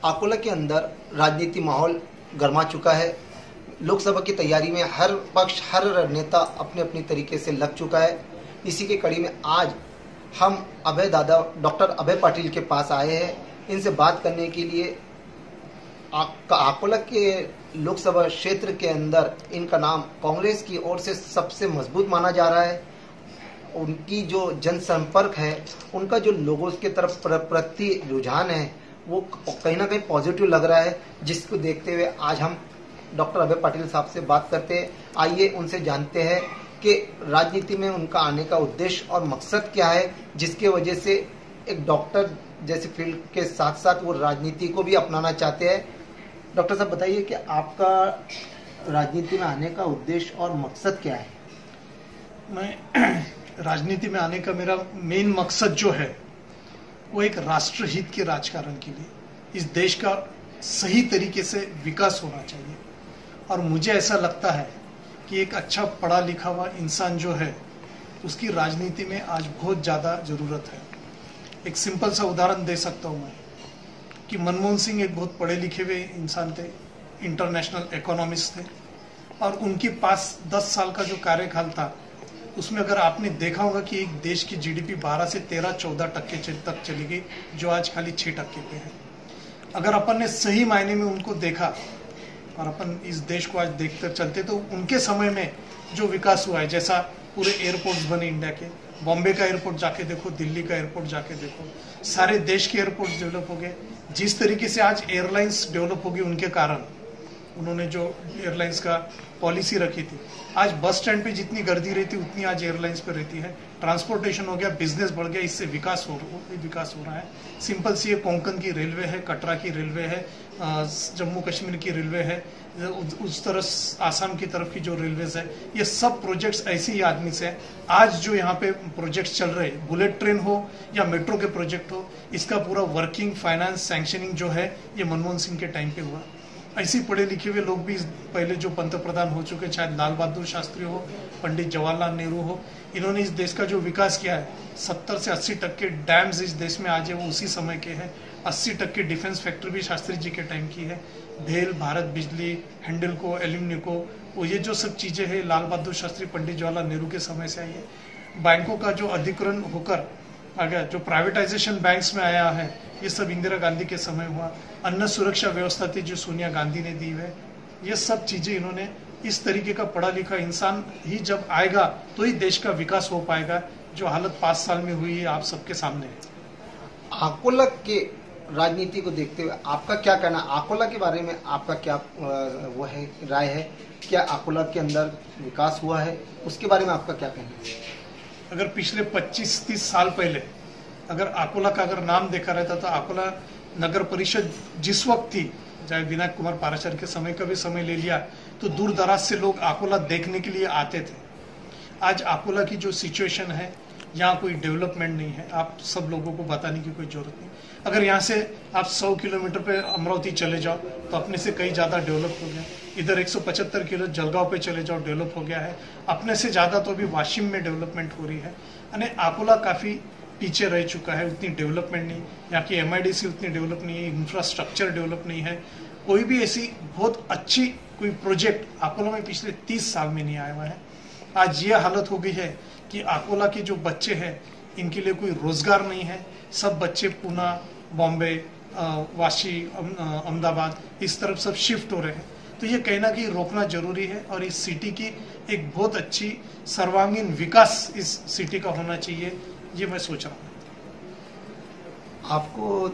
अकोला के अंदर राजनीति माहौल गर्मा चुका है। लोकसभा की तैयारी में हर पक्ष, हर नेता अपने अपनी तरीके से लग चुका है। इसी के कड़ी में आज हम डॉक्टर अभय पाटिल के पास आए हैं। इनसे बात करने के लिए अकोला के लोकसभा क्षेत्र के अंदर इनका नाम कांग्रेस की ओर से सबसे मजबूत माना जा रहा है। उनकी जो जनसंपर्क है, उनका जो लोगों के तरफ प्रति रुझान है, वो कहीं ना कहीं पॉजिटिव लग रहा है, जिसको देखते हुए आज हम डॉक्टर अभय पाटिल साहब से बात करते हैं। आइए उनसे जानते हैं कि राजनीति में उनका आने का उद्देश्य और मकसद क्या है, जिसके वजह से एक डॉक्टर जैसे फील्ड के साथ साथ वो राजनीति को भी अपनाना चाहते हैं। डॉक्टर साहब बताइए कि आपका राजनीति में आने का उद्देश्य और मकसद क्या है? मैं राजनीति में आने का मेरा मेन मकसद जो है वो एक राष्ट्रहित के राजकारण के लिए, इस देश का सही तरीके से विकास होना चाहिए। और मुझे ऐसा लगता है कि एक अच्छा पढ़ा लिखा हुआ इंसान जो है उसकी राजनीति में आज बहुत ज़्यादा ज़रूरत है। एक सिंपल सा उदाहरण दे सकता हूँ मैं कि मनमोहन सिंह एक बहुत पढ़े लिखे हुए इंसान थे, इंटरनेशनल इकोनॉमिस्ट थे, और उनके पास 10 साल का जो कार्यकाल था उसमें अगर आपने देखा होगा कि एक देश की जीडीपी 12 से 13-14% तक चली गई, जो आज खाली 6% पे है। अगर अपन ने सही मायने में उनको देखा और अपन इस देश को आज देखते चलते तो उनके समय में जो विकास हुआ है, जैसा पूरे एयरपोर्ट्स बने इंडिया के, बॉम्बे का एयरपोर्ट जाके देखो, दिल्ली का एयरपोर्ट जाके देखो, सारे देश के एयरपोर्ट डेवलप हो गए। जिस तरीके से आज एयरलाइंस डेवलप होगी उनके कारण, उन्होंने जो एयरलाइंस का पॉलिसी रखी थी, आज बस स्टैंड पे जितनी गर्दी रहती उतनी आज एयरलाइंस पे रहती है। ट्रांसपोर्टेशन हो गया, बिजनेस बढ़ गया, इससे विकास हो रहा है। सिंपल सी कोंकण की रेलवे है, कटरा की रेलवे है, जम्मू कश्मीर की रेलवे है, उस तरफ आसाम की तरफ की जो रेलवेज है, ये सब प्रोजेक्ट्स ऐसे ही आदमी से आज जो यहाँ पे प्रोजेक्ट्स चल रहे, बुलेट ट्रेन हो या मेट्रो के प्रोजेक्ट हो, इसका पूरा वर्किंग फाइनेंस सैंक्शनिंग जो है ये मनमोहन सिंह के टाइम पे हुआ। ऐसे पढ़े लिखे हुए लोग भी पहले जो पंत प्रधान हो चुके, चाहे लाल बहादुर शास्त्री हो, पंडित जवाहरलाल नेहरू हो, इन्होंने इस देश का जो विकास किया है, 70 से 80% डैम्स इस देश में आज है वो उसी समय के हैं। 80% डिफेंस फैक्ट्री भी शास्त्री जी के टाइम की है। भेल, भारत बिजली, हैंडलको, एल्यूमिनिको, वो ये जो सब चीजें हैं लाल बहादुर शास्त्री, पंडित जवाहरलाल नेहरू के समय से आई है। बैंकों का जो अधिग्रहण होकर आ गया, जो प्राइवेटाइजेशन बैंक्स में आया है, ये सब इंदिरा गांधी के समय हुआ। अन्न सुरक्षा व्यवस्था थी जो सोनिया गांधी ने दी है। ये सब चीजें इन्होंने, इस तरीके का पढ़ा लिखा इंसान ही जब आएगा तो ही देश का विकास हो पाएगा। जो हालत 5 साल में हुई है आप सबके सामने है। अकोला के राजनीति को देखते हुए आपका क्या कहना? अकोला के बारे में आपका क्या वो है, राय है? क्या अकोला के अंदर विकास हुआ है? उसके बारे में आपका क्या कहना है? अगर पिछले 25-30 साल पहले अगर अकोला का अगर नाम देखा रहता तो अकोला नगर परिषद जिस वक्त थी, चाहे विनायक कुमार पाराशर के समय का भी समय ले लिया, तो दूर दराज से लोग अकोला देखने के लिए आते थे। आज अकोला की जो सिचुएशन है, यहाँ कोई डेवलपमेंट नहीं है, आप सब लोगों को बताने की कोई जरूरत नहीं। अगर यहाँ से आप 100 किलोमीटर पे अमरावती चले जाओ तो अपने से कहीं ज़्यादा डेवलप हो गया। इधर 175 किलो जलगांव पे चले जाओ, डेवलप हो गया है। अपने से ज़्यादा तो अभी वाशिम में डेवलपमेंट हो रही है। यानी अकोला काफ़ी पीछे रह चुका है, उतनी डेवलपमेंट नहीं, यहाँ की MIDC उतनी डेवलप नहीं है, इंफ्रास्ट्रक्चर डेवलप नहीं है, कोई भी ऐसी बहुत अच्छी कोई प्रोजेक्ट अकोला में पिछले 30 साल में नहीं आया हुआ है। आज ये हालत हो गई है कि अकोला के जो बच्चे हैं इनके लिए कोई रोजगार नहीं है। सब बच्चे पुणे, बॉम्बे, वाशी, अहमदाबाद इस तरफ सब शिफ्ट हो रहे हैं। तो ये कहना कि रोकना जरूरी है और इस सिटी की एक बहुत अच्छी सर्वांगीण विकास इस सिटी का होना चाहिए, ये मैं सोच रहा हूँ। आपको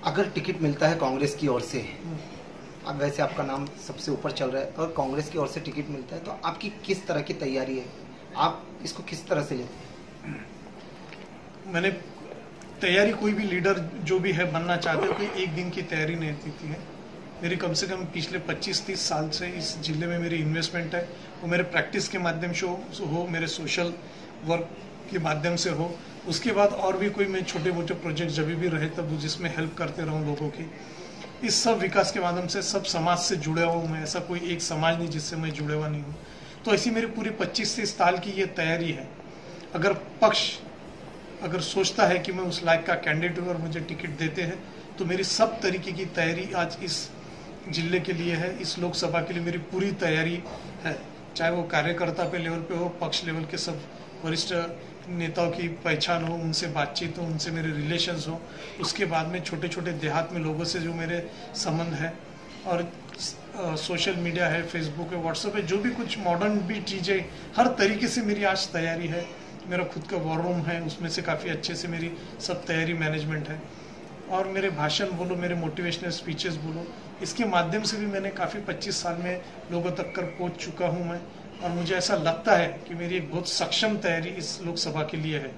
अगर टिकट मिलता है कांग्रेस की ओर से, अब वैसे आपका नाम सबसे ऊपर चल रहा है, और कांग्रेस की ओर से टिकट मिलता है तो आपकी किस तरह की तैयारी है? आप इसको किस तरह से लेते हैं? मैंने तैयारी, कोई भी लीडर जो भी है बनना चाहते हैं, कोई एक दिन की तैयारी नहीं देती है। मेरी कम से कम पिछले 25-30 साल से इस जिले में मेरी इन्वेस्टमेंट है। वो मेरे प्रैक्टिस के माध्यम से हो, मेरे सोशल वर्क के माध्यम से हो, उसके बाद और भी कोई मैं छोटे मोटे प्रोजेक्ट जब भी रहे तब जिसमें हेल्प करते रहूँ लोगों की। इस सब विकास के माध्यम से सब समाज से जुड़े हुआ हूँ मैं, ऐसा कोई एक समाज नहीं जिससे मैं जुड़े हुआ नहीं हूँ। तो ऐसी मेरी पूरी 25-30 साल की ये तैयारी है। अगर पक्ष अगर सोचता है कि मैं उस लायक का कैंडिडेट हूँ और मुझे टिकट देते हैं तो मेरी सब तरीके की तैयारी आज इस जिले के लिए है, इस लोकसभा के लिए मेरी पूरी तैयारी है। चाहे वो कार्यकर्ता पे लेवल पे हो, पक्ष लेवल के सब वरिष्ठ नेताओं की पहचान हो, उनसे बातचीत हो, उनसे मेरे रिलेशंस हो, उसके बाद में छोटे छोटे देहात में लोगों से जो मेरे संबंध है, और सोशल मीडिया है, फेसबुक है, व्हाट्सएप है, जो भी कुछ मॉडर्न भी चीज़ें, हर तरीके से मेरी आज तैयारी है। मेरा खुद का वॉर रूम है, उसमें से काफ़ी अच्छे से मेरी सब तैयारी मैनेजमेंट है। और मेरे भाषण बोलो, मेरे मोटिवेशनल स्पीचेस बोलो, इसके माध्यम से भी मैंने काफ़ी 25 साल में लोगों तक कर पहुँच चुका हूँ मैं। और मुझे ऐसा लगता है कि मेरी एक बहुत सक्षम तैयारी इस लोकसभा के लिए है।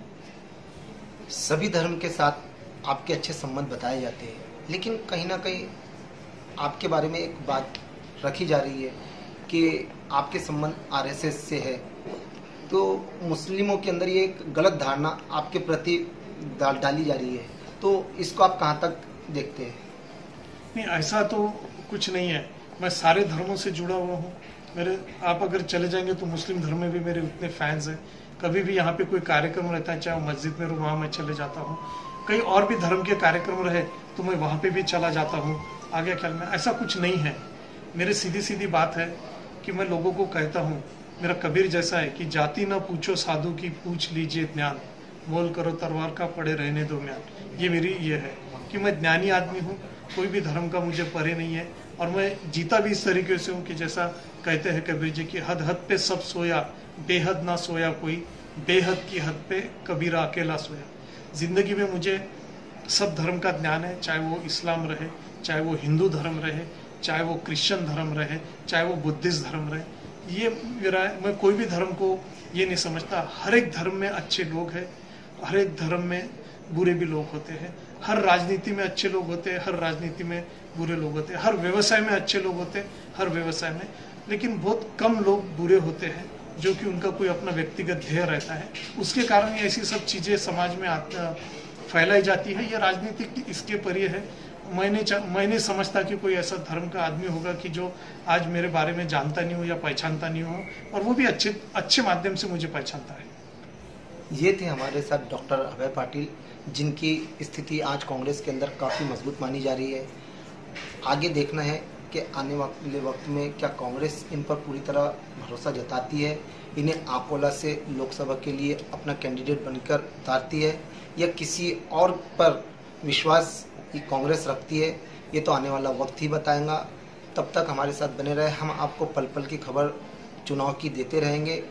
सभी धर्म के साथ आपके अच्छे संबंध बताए जाते हैं, लेकिन कहीं ना कहीं आपके बारे में एक बात रखी जा रही है कि आपके संबंध आरएसएस से है, तो मुस्लिमों के अंदर ये एक गलत धारणा आपके प्रति डाली जा रही है, तो इसको आप कहाँ तक देखते हैं? नहीं, ऐसा तो कुछ नहीं है। मैं सारे धर्मों से जुड़ा हुआ हूँ। आप अगर चले जाएंगे तो मुस्लिम धर्म में भी मेरे उतने फैंस हैं। कभी भी यहाँ पे कोई कार्यक्रम रहता है, चाहे वो मस्जिद में वहाँ मैं चले जाता हूँ। कहीं और भी धर्म के कार्यक्रम रहे तो मैं वहाँ पे भी चला जाता हूँ। आगे ख्याल में ऐसा कुछ नहीं है। मेरे सीधी सीधी बात है कि मैं लोगों को कहता हूँ, मेरा कबीर जैसा है कि जाति न पूछो साधु की, पूछ लीजिए ज्ञान, मोल करो तलवार का, पड़े रहने दो म्यान। ये मेरी ये है कि मैं ज्ञानी आदमी हूँ, कोई भी धर्म का मुझे परे नहीं है। और मैं जीता भी इस तरीके से हूँ कि जैसा कहते हैं कबीर जी की, हद हद पे सब सोया, बेहद ना सोया कोई, बेहद की हद पे कबीरा अकेला सोया। जिंदगी में मुझे सब धर्म का ज्ञान है, चाहे वो इस्लाम रहे, चाहे वो हिंदू धर्म रहे, चाहे वो क्रिश्चियन धर्म रहे, चाहे वो बुद्धिस्ट धर्म रहे। ये मेरा, मैं कोई भी धर्म को ये नहीं समझता। हर एक धर्म में अच्छे लोग हैं, हर एक धर्म में बुरे भी लोग होते हैं। हर राजनीति में अच्छे लोग होते हैं, हर राजनीति में बुरे लोग होते हैं। हर व्यवसाय में अच्छे लोग होते हैं, हर व्यवसाय में, लेकिन बहुत कम लोग बुरे होते हैं जो कि उनका कोई अपना व्यक्तिगत ध्येय रहता है। उसके कारण ये ऐसी सब चीज़ें समाज में फैलाई जाती है। ये राजनीति इसके परे है। मैं नहीं समझता कि कोई ऐसा धर्म का आदमी होगा कि जो आज मेरे बारे में जानता नहीं हो या पहचानता नहीं हो, और वो भी अच्छे माध्यम से मुझे पहचानता है। ये थे हमारे साथ डॉक्टर अभय पाटिल, जिनकी स्थिति आज कांग्रेस के अंदर काफ़ी मजबूत मानी जा रही है। आगे देखना है कि आने वाले वक्त में क्या कांग्रेस इन पर पूरी तरह भरोसा जताती है, इन्हें आकोला से लोकसभा के लिए अपना कैंडिडेट बनकर उतारती है, या किसी और पर विश्वास कांग्रेस रखती है। ये तो आने वाला वक्त ही बताएगा। तब तक हमारे साथ बने रहे। हम आपको पल पल की खबर चुनाव की देते रहेंगे।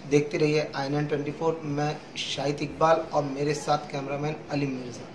देखते रहिए INN 24। मैं शाहिद इकबाल और मेरे साथ कैमरामैन अली मिर्जा।